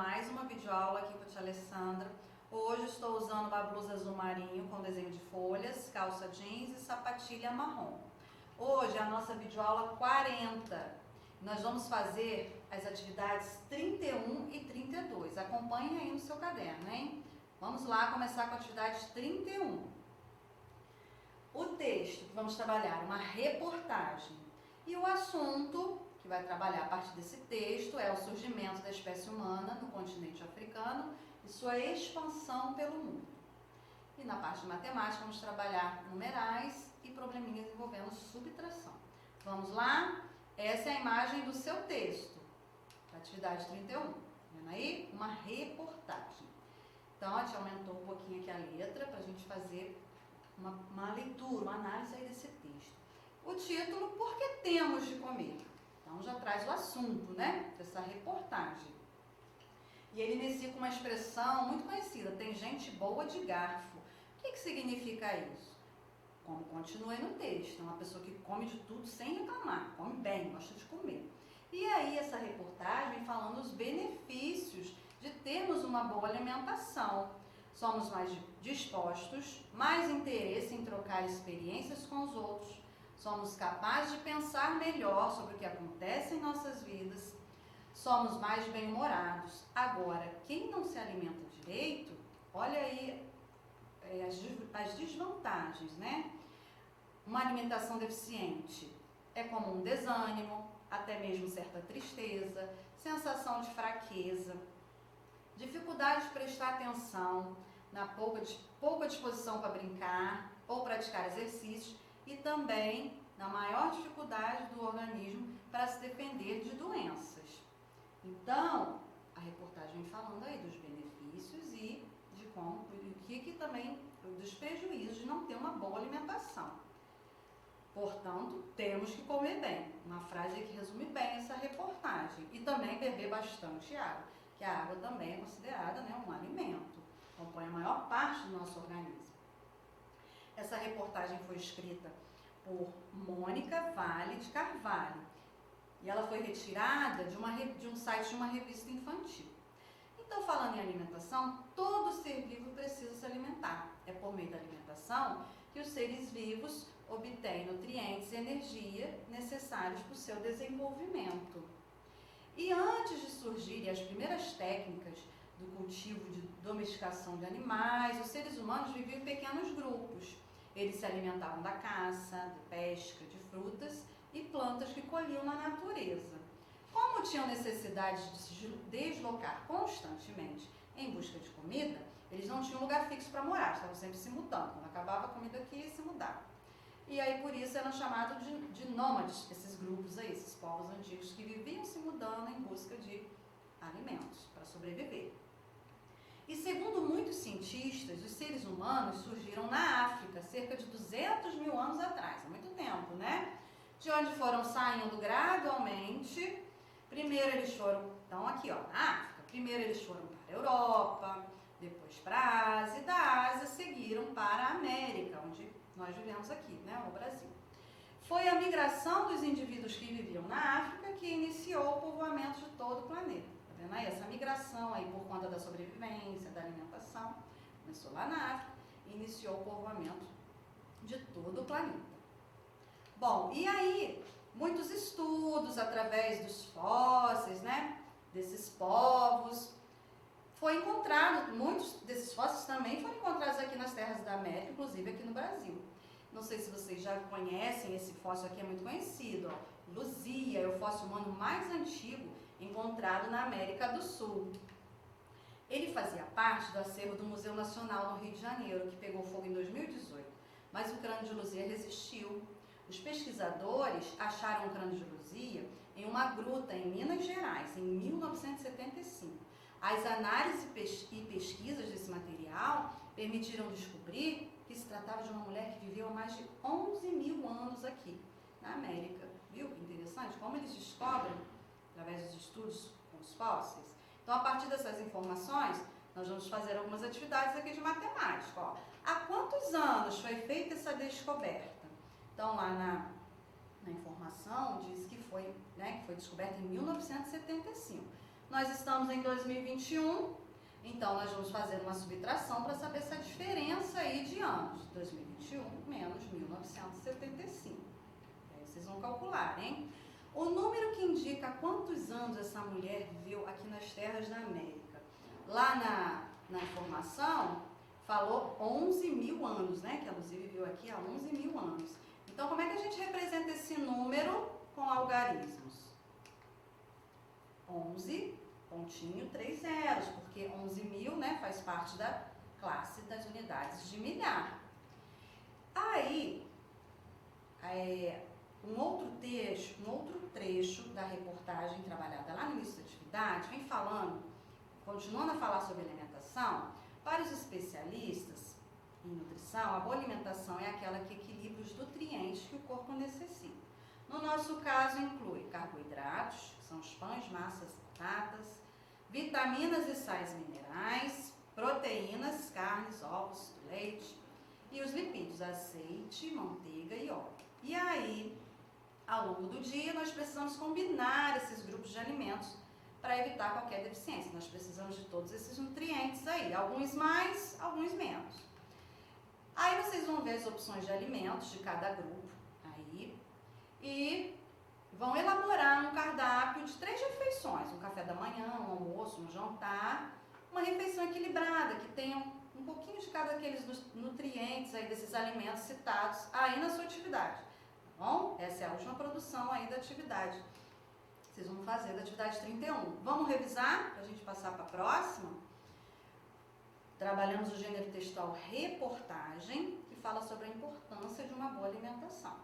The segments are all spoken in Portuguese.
mais uma videoaula aqui com a tia Alessandra. Hoje estou usando uma blusa azul marinho com desenho de folhas, calça jeans e sapatilha marrom. Hoje é a nossa videoaula 40. Nós vamos fazer as atividades 31 e 32. Acompanhe aí no seu caderno, hein? Vamos lá começar com a atividade 31. O texto que vamos trabalhar, uma reportagem. E o assunto que vai trabalhar a partir desse texto é o surgimento da espécie humana no continente africano e sua expansão pelo mundo. E na parte de matemática vamos trabalhar numerais e probleminhas envolvendo subtração. Vamos lá? Essa é a imagem do seu texto, da atividade 31. Vendo aí? Uma reportagem. Então, a gente aumentou um pouquinho aqui a letra para a gente fazer uma leitura, uma análise aí desse texto. O título, Por que temos de comer? Então, já traz o assunto, né, dessa reportagem. E ele inicia com uma expressão muito conhecida, tem gente boa de garfo. O que significa isso? Como continua aí no texto, é uma pessoa que come de tudo sem reclamar, come bem, gosta de comer. E aí essa reportagem vem falando os benefícios de termos uma boa alimentação. Somos mais dispostos, mais interesse em trocar experiências com os outros. Somos capazes de pensar melhor sobre o que acontece em nossas vidas. Somos mais bem-humorados. Agora, quem não se alimenta direito, olha aí as desvantagens, né? Uma alimentação deficiente é como um desânimo, até mesmo certa tristeza, sensação de fraqueza, dificuldade de prestar atenção, pouca disposição para brincar ou praticar exercícios e também na maior dificuldade do organismo para se defender de doenças. Então, a reportagem vem falando aí dos benefícios e de como, que também dos prejuízos de não ter uma boa alimentação. Portanto, temos que comer bem. Uma frase que resume bem essa reportagem. E também beber bastante água, que a água também é considerada, né, um alimento. Compõe a maior parte do nosso organismo. Essa reportagem foi escrita por Mônica Vale de Carvalho. E ela foi retirada de um site de uma revista infantil. Então, falando em alimentação, todo ser vivo precisa se alimentar. É por meio da alimentação que os seres vivos obtêm nutrientes e energia necessários para o seu desenvolvimento. E antes de surgirem as primeiras técnicas do cultivo de domesticação de animais, os seres humanos viviam em pequenos grupos. Eles se alimentavam da caça, de pesca, de frutas e plantas que colhiam na natureza. Como tinham necessidade de se deslocar constantemente em busca de comida, eles não tinham lugar fixo para morar, estavam sempre se mudando. Quando acabava a comida aqui, se mudava. E aí, por isso, eram chamados de nômades, esses grupos aí, esses povos antigos que viviam se mudando em busca de alimentos para sobreviver. E segundo muitos cientistas, os seres humanos surgiram na África, cerca de 200 mil anos atrás, há muito tempo, né? De onde foram saindo gradualmente. Primeiro eles foram, então aqui ó, na África, primeiro eles foram para a Europa, depois para a Ásia, e da Ásia seguiram para a América, onde nós vivemos aqui, né, no Brasil. Foi a migração dos indivíduos que viviam na África que iniciou o povoamento de todo o planeta. Tá vendo aí? Essa migração aí por conta da sobrevivência, da alimentação, começou lá na África e iniciou o povoamento de todo o planeta. Bom, e aí, muitos estudos através dos fósseis, né, desses povos, foi encontrado, muitos desses fósseis também foram encontrados aqui nas terras da América, inclusive aqui no Brasil. Não sei se vocês já conhecem, esse fóssil aqui é muito conhecido, ó. Luzia é o fóssil humano mais antigo encontrado na América do Sul. Ele fazia parte do acervo do Museu Nacional no Rio de Janeiro, que pegou fogo em 2018, mas o crânio de Luzia resistiu. Os pesquisadores acharam o crânio de Luzia em uma gruta em Minas Gerais, em 1975. As análises e pesquisas desse material permitiram descobrir que se tratava de uma mulher que viveu há mais de 11 mil anos aqui, na América. Viu que interessante? Como eles descobrem, através dos estudos com os fósseis. Então, a partir dessas informações, nós vamos fazer algumas atividades aqui de matemática. Ó. Há quantos anos foi feita essa descoberta? Então, lá na informação diz que foi descoberta em 1975. Nós estamos em 2021, então nós vamos fazer uma subtração para saber essa diferença aí de anos. 2021 menos 1975. Aí vocês vão calcular, hein? O número que indica quantos anos essa mulher viveu aqui nas terras da América. Lá na informação, falou 11 mil anos, né? Que a Luzia viveu aqui há 11 mil anos. Então, como é que a gente representa esse número com algarismos? 11, pontinho, 3 zeros, porque 11 mil, né, faz parte da classe das unidades de milhar. Aí, um outro trecho da reportagem trabalhada lá no início da atividade, vem falando, continuando a falar sobre alimentação. Para os especialistas em nutrição, a boa alimentação é aquela que equilibra os nutrientes que o corpo necessita. No nosso caso, inclui carboidratos, que são os pães, massas, batatas, vitaminas e sais minerais, proteínas, carnes, ovos, leite e os lipídios, azeite, manteiga e óleo. E aí, ao longo do dia, nós precisamos combinar esses grupos de alimentos para evitar qualquer deficiência. Nós precisamos de todos esses nutrientes aí, alguns mais, alguns menos. Aí vocês vão ver as opções de alimentos de cada grupo aí e vão elaborar um cardápio de 3 refeições, um café da manhã, um almoço, um jantar, uma refeição equilibrada, que tenha um pouquinho de cada daqueles nutrientes aí desses alimentos citados aí na sua atividade. Tá bom? Essa é a última produção aí da atividade. Vocês vão fazer da atividade 31. Vamos revisar para a gente passar para a próxima? Trabalhamos o gênero textual reportagem, que fala sobre a importância de uma boa alimentação.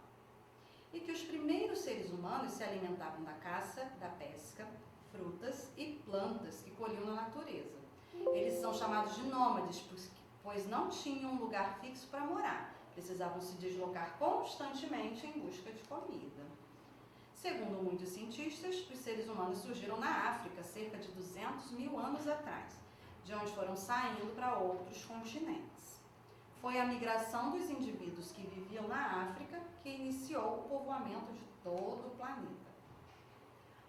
E que os primeiros seres humanos se alimentavam da caça, da pesca, frutas e plantas que colhiam na natureza. Eles são chamados de nômades, pois não tinham um lugar fixo para morar. Precisavam se deslocar constantemente em busca de comida. Segundo muitos cientistas, os seres humanos surgiram na África cerca de 200 mil anos atrás, de onde foram saindo para outros continentes. Foi a migração dos indivíduos que viviam na África que iniciou o povoamento de todo o planeta.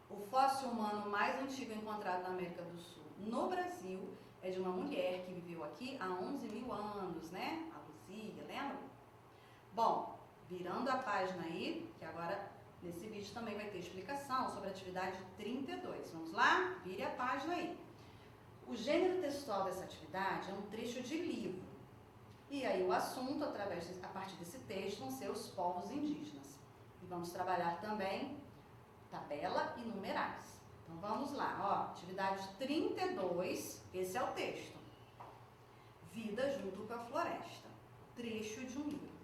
O fóssil humano mais antigo encontrado na América do Sul, no Brasil, é de uma mulher que viveu aqui há 11 mil anos, né? A Luzia, lembra? Bom, virando a página aí, que agora nesse vídeo também vai ter explicação sobre a atividade 32. Vamos lá? Vire a página aí. O gênero textual dessa atividade é um trecho de livro. E aí o assunto, a partir desse texto, vão ser os povos indígenas. E vamos trabalhar também tabela e numerais. Então vamos lá, ó, atividade 32, esse é o texto. Vida junto com a floresta. Trecho de um livro.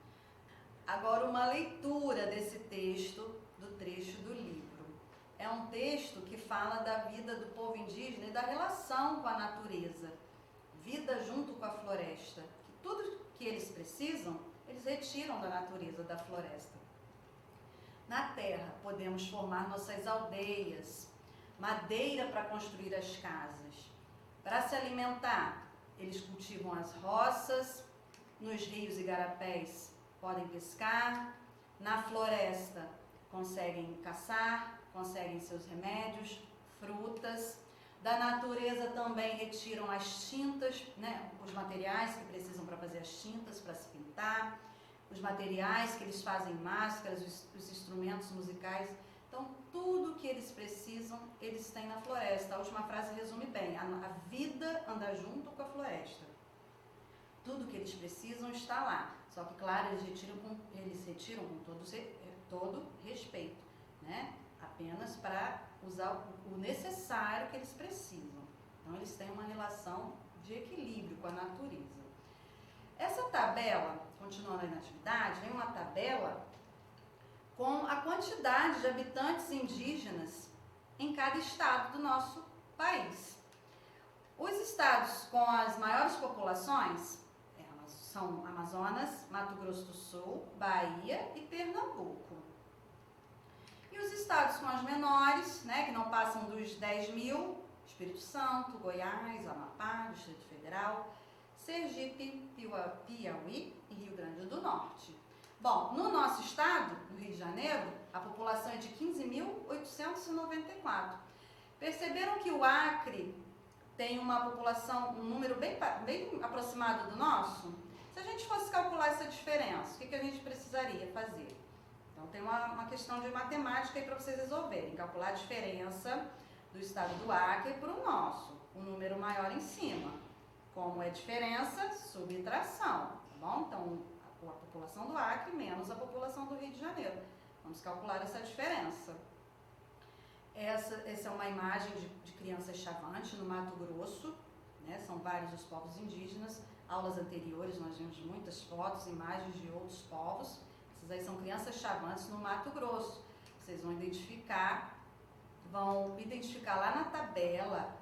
Agora uma leitura desse texto, do trecho do livro. É um texto que fala da vida do povo indígena e da relação com a natureza. Vida junto com a floresta. Que tudo que eles precisam, eles retiram da natureza, da floresta. Na terra, podemos formar nossas aldeias, madeira para construir as casas. Para se alimentar, eles cultivam as roças, nos rios e garapés podem pescar, na floresta conseguem caçar, conseguem seus remédios, frutas. Da natureza também retiram as tintas, né, os materiais que precisam para fazer as tintas, para se pintar, os materiais que eles fazem máscaras, os instrumentos musicais. Então, tudo que eles precisam, eles têm na floresta. A última frase resume bem, a vida anda junto com a floresta. Tudo que eles precisam está lá. Só que, claro, eles retiram com todo respeito, né? Apenas para usar o necessário que eles precisam. Então, eles têm uma relação de equilíbrio com a natureza. Essa tabela, continuando aí na atividade, vem uma tabela com a quantidade de habitantes indígenas em cada estado do nosso país. Os estados com as maiores populações são Amazonas, Mato Grosso do Sul, Bahia e Pernambuco. E os estados com as menores, né, que não passam dos 10 mil, Espírito Santo, Goiás, Amapá, Distrito Federal, Sergipe, Piauí e Rio Grande do Norte. Bom, no nosso estado, no Rio de Janeiro, a população é de 15.894. Perceberam que o Acre tem uma população, um número bem aproximado do nosso? Se a gente fosse calcular essa diferença, o que a gente precisaria fazer? Então tem uma questão de matemática aí para vocês resolverem, calcular a diferença do estado do Acre para o nosso, o número maior em cima. Como é diferença? Subtração, tá bom? Então a população do Acre menos a população do Rio de Janeiro. Vamos calcular essa diferença. Essa é uma imagem de criança chavante no Mato Grosso, né? São vários os povos indígenas. Aulas anteriores nós vimos muitas fotos, imagens de outros povos. Essas aí são crianças chavantes no Mato Grosso. Vocês vão identificar lá na tabela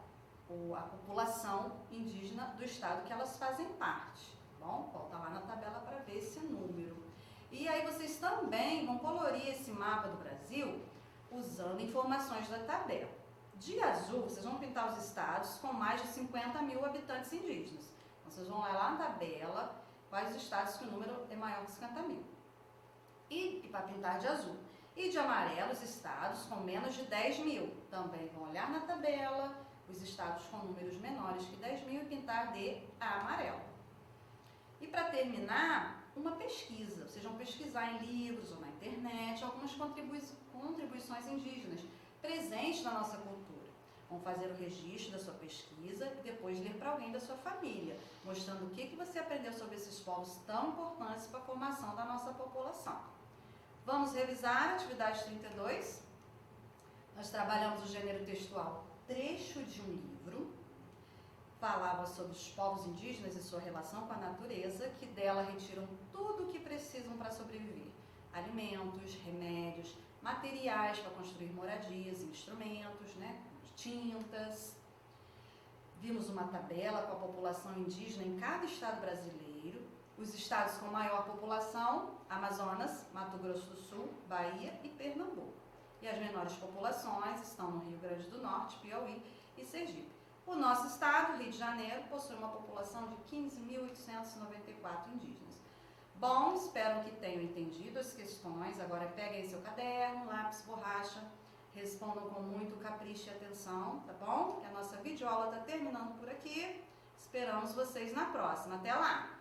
a população indígena do estado que elas fazem parte, tá bom? Volta lá na tabela para ver esse número. E aí vocês também vão colorir esse mapa do Brasil usando informações da tabela. De azul, vocês vão pintar os estados com mais de 50 mil habitantes indígenas. Então, vocês vão lá na tabela quais os estados que o número é maior que 50 mil. E para pintar de azul. E de amarelo, os estados com menos de 10 mil. Também vão olhar na tabela os estados com números menores que 10 mil e pintar de amarelo. E para terminar, uma pesquisa. Vocês vão pesquisar em livros ou na internet algumas contribuições indígenas presentes na nossa cultura. Vão fazer o registro da sua pesquisa e depois ler para alguém da sua família, mostrando o que você aprendeu sobre esses povos tão importantes para a formação da nossa população. Vamos revisar a atividade 32. Nós trabalhamos o gênero textual trecho de um livro. Falava sobre os povos indígenas e sua relação com a natureza, que dela retiram tudo o que precisam para sobreviver. Alimentos, remédios, materiais para construir moradias, instrumentos, né? Tintas. Vimos uma tabela com a população indígena em cada estado brasileiro. Os estados com maior população: Amazonas, Mato Grosso do Sul, Bahia e Pernambuco. E as menores populações estão no Rio Grande do Norte, Piauí e Sergipe. O nosso estado, Rio de Janeiro, possui uma população de 15.894 indígenas. Bom, espero que tenham entendido as questões. Agora peguem seu caderno, lápis, borracha, respondam com muito capricho e atenção, tá bom? Que a nossa videoaula está terminando por aqui. Esperamos vocês na próxima. Até lá!